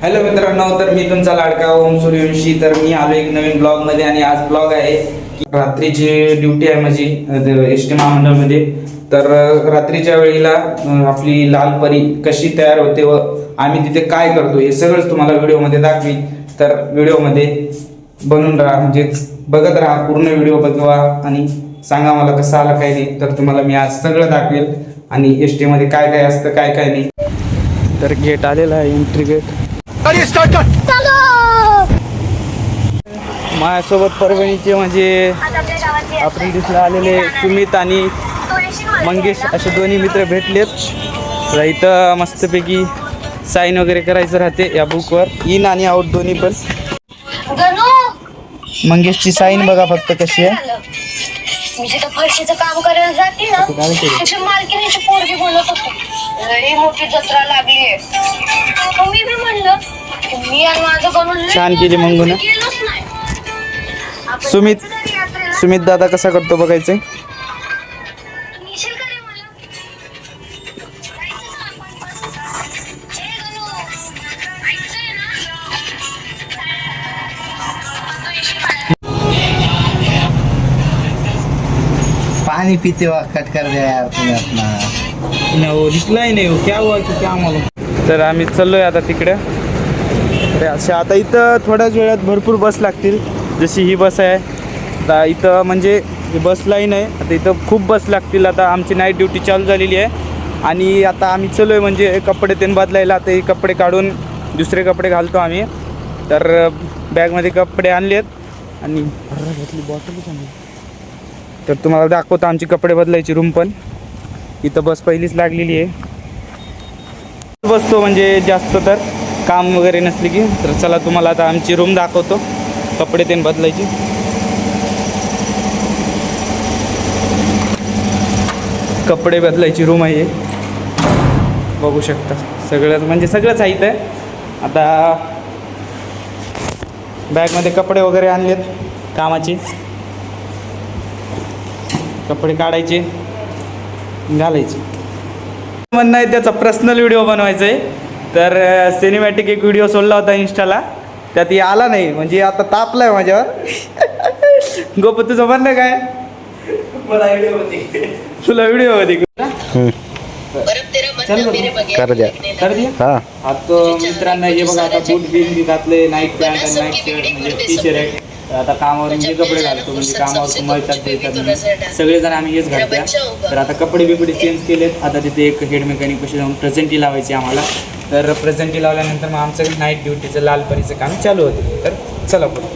Hello मित्रांनो, तर मी तुमचा लाडका ओम सूर्यवंशी. तर मी आलो एक नवीन ब्लॉग मध्ये आणि आज ब्लॉग आहे की रात्रीची ड्युटी आहे माझी एस टी महामंडळमध्ये. तर रात्रीच्या वेळेला आपली लाल परी कशी तयार होते व आम्ही तिथे काय करतो हे सगळंच तुम्हाला व्हिडिओमध्ये दाखवीन. तर व्हिडिओमध्ये बनून राहा, म्हणजेच बघत राहा, पूर्ण व्हिडिओ बघवा आणि सांगा मला कसा आला काय नाही. तर तुम्हाला मी आज सगळं दाखवेल आणि एस टीमध्ये काय काय असतं काय काय नाही. तर गेट आलेला आहे, एंट्री गेट. माझ्यासोबत परभणीचे म्हणजे आपण दिसला आलेले सुमित आणि मंगेश असे दोन्ही मित्र भेटलेत. तर इथं मस्तपैकी साईन वगैरे करायचं राहते या बुकवर, इन आणि आउट दोन्ही पण. मंगेशची साईन बघा फक्त कशी आहे. मी जिथं फरशीचं काम करायला जाते ना, तुझ्या मालकीणीची पोरगी बोलत होती लई मोठी जत्रा लागली. मी बी म्हणलं मी आणि माझं बनवलं छान केली मंगू ना. गेलोच नाही. सुमित दादा कसा करतो बघायचंय. येशील का रे मला? जायचंच आपण. हे गणू, जायचंय ना? तू येशील का? पानी पीते हुआ कट कर दिया यार तूने अपना. रिप्लाय नाही हो, क्या हुआ की क्या मालूम. तर आम्ही चाललोय आता तिकडे. तर अशा आता इथं थोड्याच वेळात भरपूर बस लागतील. जशी ही बस आहे आता इथं, म्हणजे ही बस लाईन आहे. आता इथं खूप बस लागतील. आता आमची नाईट ड्युटी चालू झालेली आहे आणि आता आम्ही चाललो आहे म्हणजे कपडे ते बदलायला. आता हे कपडे काढून दुसरे कपडे घालतो आम्ही. तर बॅगमध्ये कपडे आणलेत आणि घेतली बॉटल. तर तुम्हाला दाखवतो आमची कपडे बदलायची रूम पण. इथं बस पहिलीच लागलेली आहे. बसतो म्हणजे जास्त तर काम वगैरे नसली की. तर चला तुम्हाला आता आमची रूम दाखवतो, कपडे ते बदलायची. कपडे बदलायची रूम आहे, बघू शकता. सगळं म्हणजे सगळंच आहे इथं. आता बॅगमध्ये कपडे वगैरे आणलेत कामाचे. कपडे काढायचे, घालायचे. म्हणणं आहे त्याचा पर्सनल व्हिडिओ बनवायचा आहे. तर सिनेमॅटिक एक व्हिडिओ सोडला होता इंस्टाला, त्यात आला नाही म्हणजे आता तापलाय माझ्यावर. गोप तुझं म्हणणं काय? मला व्हिडिओ होती, तुला व्हिडिओ होती कर दिया. कर दिया. हाँ आता मित्रांना हे बघा, आता बूट बिन घातले, नाईट पॅन्ट आणि नाईट शर्ट म्हणजे टी शर्ट. आता कामावर जे कपडे घालतो म्हणजे कामावर मळतात देतात सगळेजण आम्ही हेच घालतो. तर आता कपडे बिपडे चेंज केलेत. आता तिथे एक हेड मेकॅनिक कशी जाऊन प्रेझेंटी लावायची आम्हाला. तर प्रेझेंटी लावल्यानंतर मग आमचं नाईट ड्युटीचं लाल परीचं काम चालू होते. तर चला पुढे.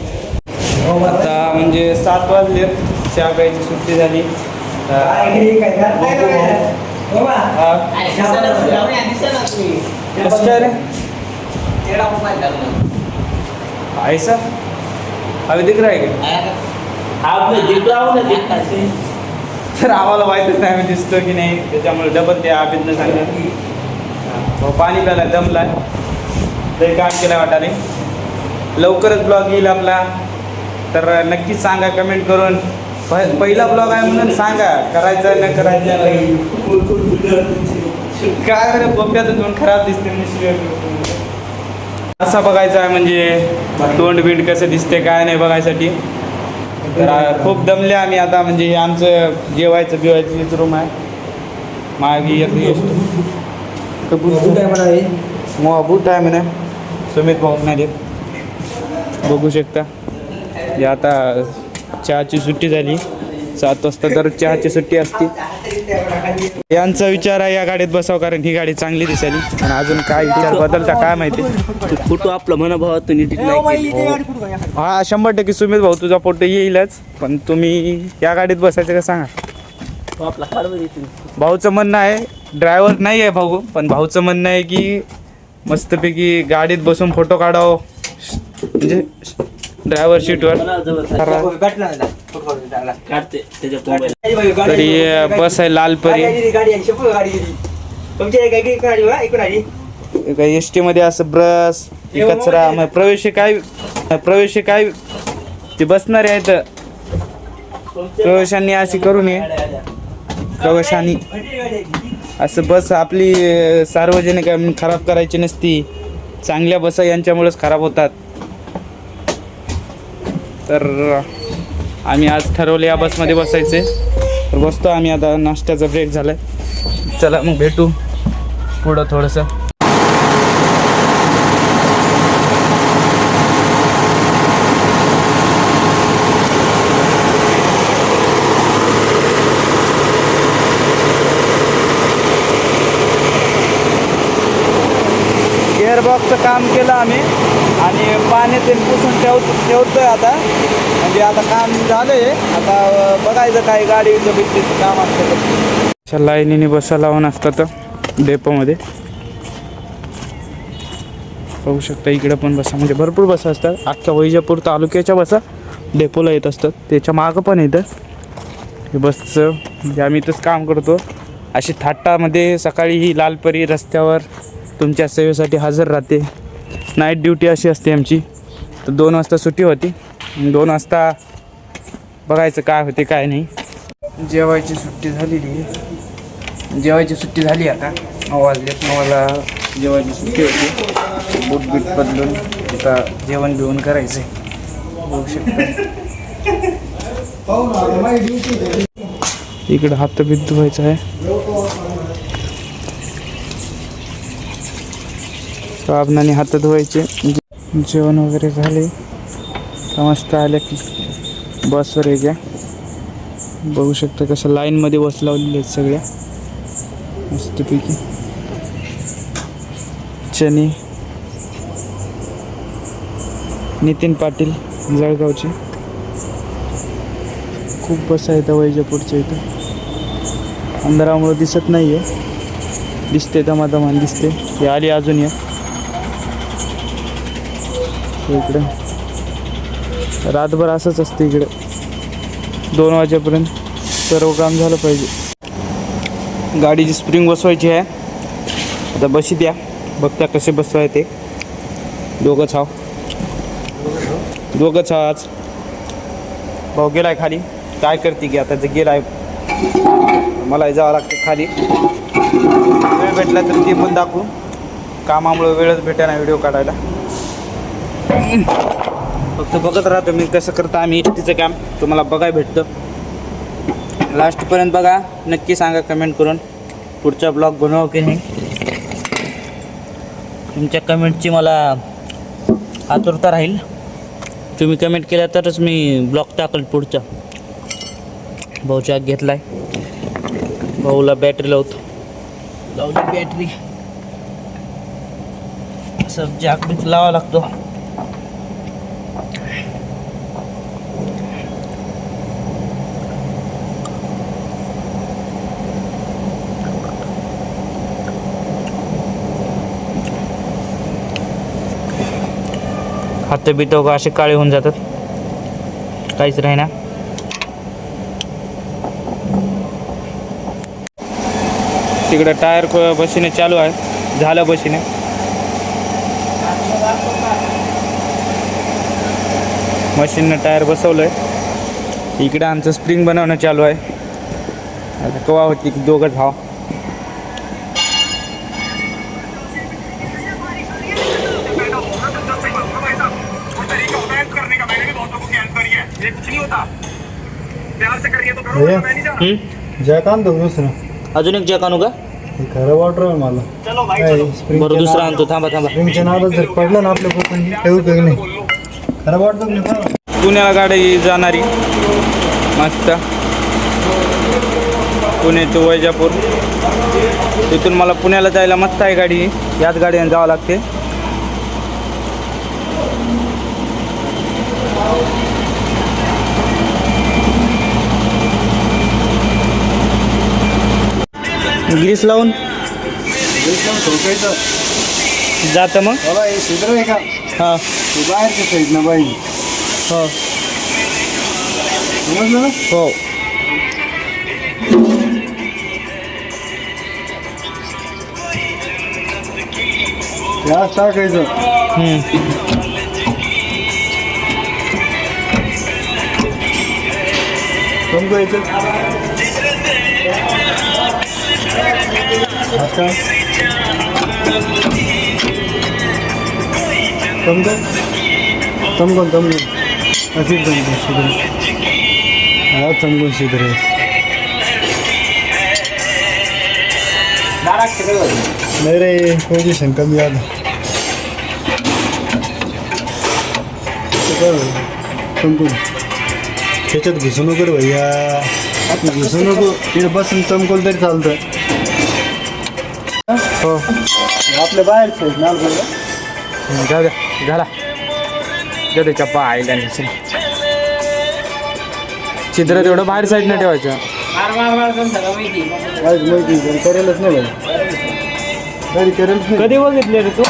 आता म्हणजे 7 वाजले, चहा प्यायची सुट्टी झाली. ऐसा अभी दिख रहा है क्या? तर आम्हाला माहीतच नाही आम्ही दिसतो की नाही, त्याच्यामुळे डबल ते आबिदनं सांगणार. पाणी प्यायला दमला, ते काम केलं वाटाने. लवकरच ब्लॉग येईल आपला. तर नक्कीच सांगा कमेंट करून. पहिला ब्लॉग आहे म्हणून सांगा, करायचं न करायचं नाही. काय बरं बोप्याचं तोंड खराब दिसते. असा बघायचा आहे म्हणजे तोंड बिंड कसं दिसते काय नाही बघायसाठी. तर खूप दमले आम्ही आता. म्हणजे हे आमचं जेवायचं बिवायचं रूम आहे. मागे बूट आहे म्हणा, सुमित भाऊ नाही बघू शकता. हे आता चहाची सुट्टी झाली 7 वाजता, तर चहाची सुट्टी असते. यांचा विचार आहे या गाडीत बसावं, कारण ही गाडी चांगली दिसायली. आणि अजून काय विचार बदलता काय माहिती. फोटो आपला मनाभावातून एडिट नाही केली. हा 100% सुमित भाऊ तुझा फोटो येईलच, पण तुम्ही या गाडीत बसायचं का सांगा. आपला कारवर येतील. भाऊचं म्हणणं आहे, ड्रायव्हर नाही आहे भाऊ, पण भाऊचं म्हणणं आहे की मस्तपैकी गाडीत बसून फोटो काढावं, म्हणजे ड्रायव्हर सीटवर. तरी बस आहे लाल परी. एस टी मध्ये असं ब्रश कचरा प्रवेश काय ते बसणारे आहेत. प्रवाशांनी अशी करू नये. प्रवाशांनी असं बस आपली सार्वजनिक खराब करायची नसती. चांगल्या बसा यांच्यामुळेच खराब होतात. तर आम्ही आज ठरवले या बसमध्ये बसायचे. तर बसतो आम्ही आता. नाश्त्याचा ब्रेक झाला आहे. चला मग भेटू पुढं थोडंसं. गिअरबॉक्सचं काम केलं आम्ही आणि पाण्यात पुसून ठेवतोय आता. म्हणजे आता काम झालं आहे. आता बघायचं काय गाडीचं बिजलीचं काम असतं. अशा लाईनीने बसा लावून असतात डेपोमध्ये. बघू शकता इकडं पण बसा, म्हणजे भरपूर बसा असतात. अख्ख्या वैजापूर तालुक्याच्या बसा डेपोला येत असतात. त्याच्या मागं पण येतं हे बसचं. म्हणजे आम्ही इथंच काम करतो. अशी थाटामध्ये सकाळी ही लालपरी रस्त्यावर तुमच्या सेवेसाठी हजर राहते. नाईट ड्युटी अशी असते आमची. तर 2 वाजता सुट्टी होती. 2 वाजता बघायचं काय होते काय नाही. जेवायची सुट्टी झालेली आहे. जेवायची सुट्टी झाली आता. 9 वाजलेत. 9ला जेवायची सुट्टी होती. बूट बीट बदलून आता जेवण बिवण करायचं आहे. बघू शकता इकडं हात बीत धुवायचं आहे. साबणाने हात धुवायचे. जेवण वगैरे झाले. मस्त आल्या की बसवर यायच्या. बघू शकता कसं लाईनमध्ये बस लावलेली आहेत सगळ्या मस्तपैकी. चने नितीन पाटील जळगावचे. खूप बस आहेत वैजापूरच्या इथं. अंधारामुळे दिसत नाही आहे. दिसते दमादमान दिसते. हे आली अजून या इकडं. रातभर असंच असतं इकडं. 2 वाजेपर्यंत सर्व काम झालं पाहिजे. गाडीची स्प्रिंग बसवायची आहे. आता बशी द्या बघता कसे बसवाय ते. दोघंच आज. भाऊ गेलाय खाली. काय करते की आता गेला आहे. मला जावं लागतं खाली. वेळ भेटला तर ते पण दाखवू. कामामुळे वेळच भेटेना व्हिडिओ काढायला. फक्त बघत राहतो मी कसं करतो आम्ही एसटीचं काम. तुम्हाला बघायला भेटतं. लास्टपर्यंत बघा. नक्की सांगा कमेंट करून पुढचा ब्लॉग बनवावं की नाही. तुमच्या कमेंटची मला आतुरता राहील. तुम्ही कमेंट केल्या तरच मी ब्लॉग टाकल पुढचा. भाऊचा घेतलाय. भाऊला बॅटरी लावली बॅटरी. असं जॅक बीच लावा लागतो. हात बितो का असे काळे होऊन जातात. काहीच राहीना. तिकडं टायर बशीने चालू आहे. झालं बशीने. मशीननं टायर बसवलं आहे. इकडं आमचं स्प्रिंग बनवणं चालू आहे. आता कवा होती की दोघं भाव. जॅक आणतो दुसरं. अजून एक जॅक आणू का? खरं वाटर आहे मला. बरं दुसरा आणतो. थांबा स्प्रिंगच्या नादात जर पडलं ना आपल्या कोकण ठेवू उपयोग नाही. खरं वाटतं नाही. पुण्याला गाडी जाणारी मस्त. पुणे टू वैजापूर. तिथून मला पुण्याला जायला मस्त आहे गाडी. याच गाडीने जावं लागते. ग्रीस लावून ठोकायचं जातं मग. बाबा हे छिद्र आहे का? हां तू बाहेरच्या साईड ना बाई. हो समजलं ना? हो. याच टाकायचं. समजायचं. आता तमगोल अशीच शिदरे हा तमगोल शिदरे नाही रे पोझिशन कमी आलं तमगोल त्याच्यात घुसू नको रे भैया घुसू नको तिथे बसून चमकोल तरी चालतं हो आपल्या बाहेरचं आहे नाल जाऊ द्या घाला जाऊ द्या चप्पा आईला नाही चित्र तेवढं बाहेर साईडनं ठेवायचं माहिती करेलच नाही भाई करेलच नाही कधी बघितले रे तू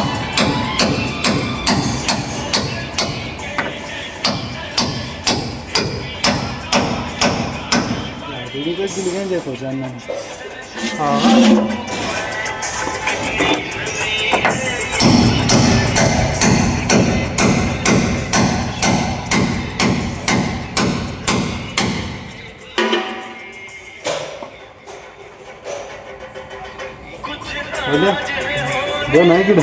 दोन आहे की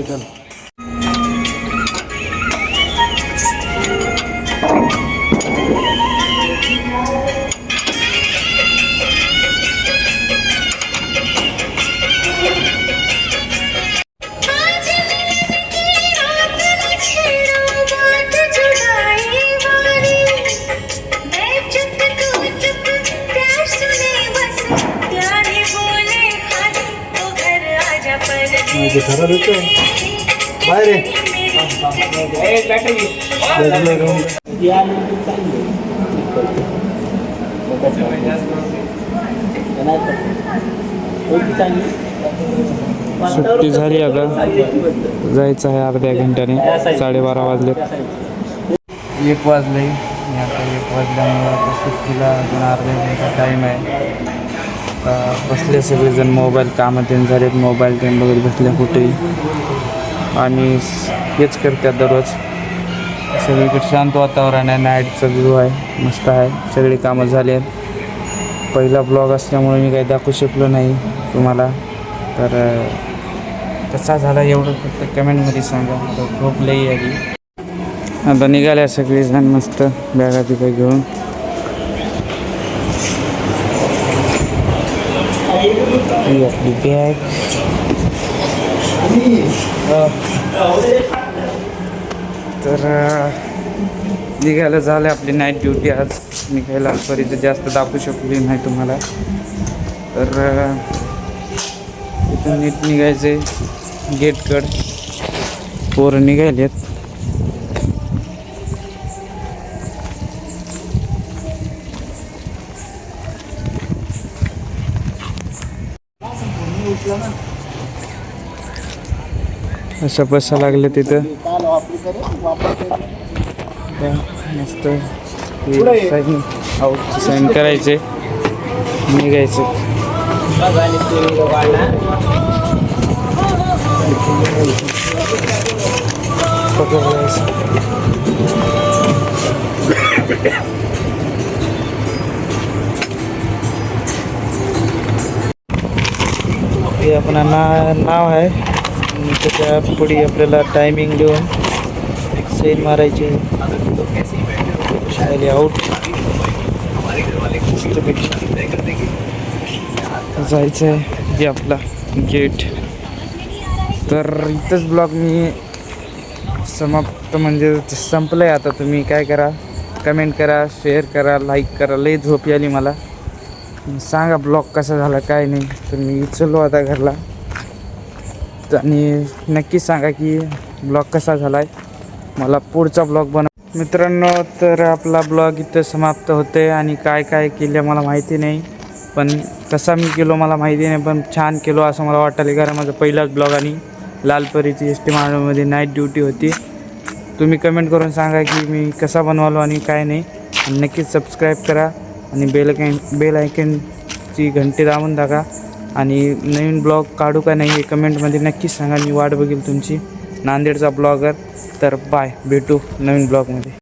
चल खराब येतो बाहेर सुट्टी झाली आता जायचं आहे अर्ध्या घंट्याने 12:30 वाजले 1 वाजले आता 1 वाजल्यामुळे आता सुट्टीला अजून अर्ध्या घंटा टाईम आहे बसले सगळेजण मोबाईल कामं ते झालेत मोबाईल टाईम बघत बसल्या कुठेही आणि हेच करतात दररोज सगळीकडे शांत वातावरण आहे नाईटचा व्ह्यू आहे मस्त आहे सगळी कामं झाली आहेत पहिला ब्लॉग असल्यामुळे मी काही दाखवू शकलो नाही तुम्हाला तर कसा झाला एवढं फक्त कमेंटमध्ये सांगा तर खूप लई आली आता निघाल्या सगळेजण मस्त बॅगा बिगा घेऊन आपली बॅग तर निघायला झालं आपली नाईट ड्युटी आज निघायला परिचय जास्त दाखवू शकली नाही तुम्हाला तर इथून नीट निघायचे गेटकड पोरं निघालेत असं बसा लागलं तिथं मस्त साईन करायचे निघायचं हे आपलं नाव आहे त्याच्या पुढे आपल्याला टायमिंग देऊन सेल मारायची आउट जायचं आहे जे आपला गेट तर इथंच ब्लॉग मी समाप्त म्हणजे संपलं आहे आता तुम्ही काय करा कमेंट करा शेअर करा लाईक करा लई झोप आली मला सांगा ब्लॉग कसा झाला काय नाही तर मी चलो आता घरला आणि नक्की सांगा की ब्लॉग कसा झाला आहे मला पुढचा ब्लॉग बनव मित्रांनो तर आपला ब्लॉग इथं समाप्त होते आणि काय काय केलं मला माहिती नाही पण कसा मी केलो मला माहिती नाही पण छान केलो असं मला वाटलं कारण माझा पहिलाच ब्लॉग आणि लालपरीची एस टी महामंडळामध्ये नाईट ड्युटी होती तुम्ही कमेंट करून सांगा की मी कसा बनवलो आणि काय नाही आणि नक्कीच सबस्क्राईब करा आणि बेल आयकनची घंटी दाबून टाका आणि नवीन ब्लॉग काढू का नाही हे कमेंटमध्ये नक्कीच सांगा. मी वाट बघेल तुमची, नांदेडचा ब्लॉगर. तर बाय, भेटू नवीन ब्लॉगमध्ये.